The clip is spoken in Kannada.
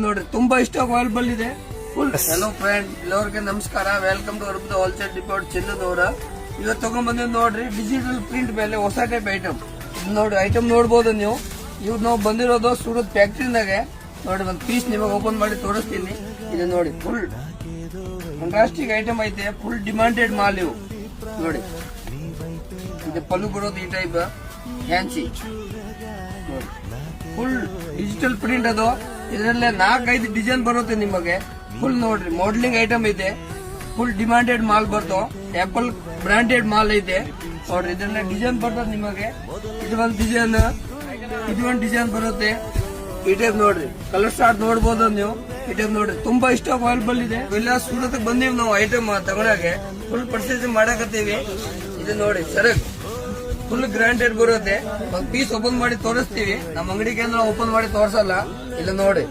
ನೋಡ್ರಿ ತುಂಬಾ ಇಷ್ಟ ಅವೈಲಬಲ್ ಇದೆ ಫುಲ್. ಹೆಲೋ ಫ್ರೆಂಡ್, ಎಲ್ಲರಿಗೆ ನಮಸ್ಕಾರ. ವೆಲ್ಕಮ್ ಟು ಅರ್ಬದ ಹೋಲ್ಸೇಲ್ ಡಿಪೋಟ್ ಚಿನ್ನದವರ. ಇವತ್ತು ತಗೊಂಡ್ ಬಂದಿದ್ದು ನೋಡ್ರಿ ಡಿಜಿಟಲ್ ಪ್ರಿಂಟ್ ಮೇಲೆ ಹೊಸ ಟೈಪ್ ಐಟಮ್. ನೋಡಿ ಐಟಮ್ ನೋಡ್ಬೋದು ನೀವು. ಇವ್ ನಾವು ಬಂದಿರೋದು ಸೂರತ್ ಫ್ಯಾಕ್ಟ್ರಿನಾಗೆ. ನೋಡಿ ಒಂದು ಪೀಸ್ ನಿಮಗೆ ಓಪನ್ ಮಾಡಿ ತೋರಿಸ್ತೀನಿ. ಇದು ನೋಡಿ ಫುಲ್ ಫಂಟಾಸ್ಟಿಕ್ ಐಟಮ್ ಐತೆ. ಫುಲ್ ಡಿಮಾಂಡೆಡ್ ಮಾಲ್ ಇವು. ನೋಡಿ ಇದು ಪಲ್ಲು ಬರೋದು ಈ ಟೈಪ್ ಫ್ಯಾನ್ಸಿ. ನೋಡಿ ಫುಲ್ ಡಿಜಿಟಲ್ ಪ್ರಿಂಟ್ ಅದು. ಇದರಲ್ಲೇ 4-5 ಡಿಸೈನ್ ಬರುತ್ತೆ ನಿಮಗೆ. ಫುಲ್ ನೋಡ್ರಿ ಮಾಡಲಿಂಗ್ ಐಟಮ್ ಐತೆ. ಫುಲ್ ಡಿಮಾಂಡೆಡ್ ಮಾಲ್ ಬರ್ತಾವ. ಆಪಲ್ ಬ್ರಾಂಡೆಡ್ ಮಾಲ್ ಐತೆ ನೋಡ್ರಿ. ಇದನ್ನ ಡಿಸೈನ್ ಬರ್ತದೆ ನಿಮಗೆ. ಇದು ಒಂದು ಡಿಸೈನ್ ಬರುತ್ತೆ ಈ ಟೈಪ್. ನೋಡ್ರಿ ಕಲರ್ ಸ್ಟಾರ್ಟ್ ನೋಡ್ಬೋದು ನೀವು. ಈ ಟೈಪ್ ನೋಡ್ರಿ ತುಂಬಾ ಇಷ್ಟ ಅವೈಲಬಲ್ ಇದೆ. ಎಲ್ಲ ಸೂರತ್ ಬಂದೀವಿ ನಾವು ಐಟಮ್ ತಗೊಳಕ್ಕೆ. ಫುಲ್ ಪರ್ಚೇಸ್ ಮಾಡಕತ್ತೀವಿ. ಇದು ನೋಡಿ ಸರಕ್ ಫುಲ್ ಗ್ರಾಂಡೆಡ್ ಬರುತ್ತೆ. ಒಂದು ಪೀಸ್ ಓಪನ್ ಮಾಡಿ ತೋರಿಸ್ತೀವಿ. ನಮ್ಮ ಅಂಗಡಿಗೆ ಓಪನ್ ಮಾಡಿ ತೋರ್ಸಲ್ಲ. ಇಲ್ಲ ನೋಡಿ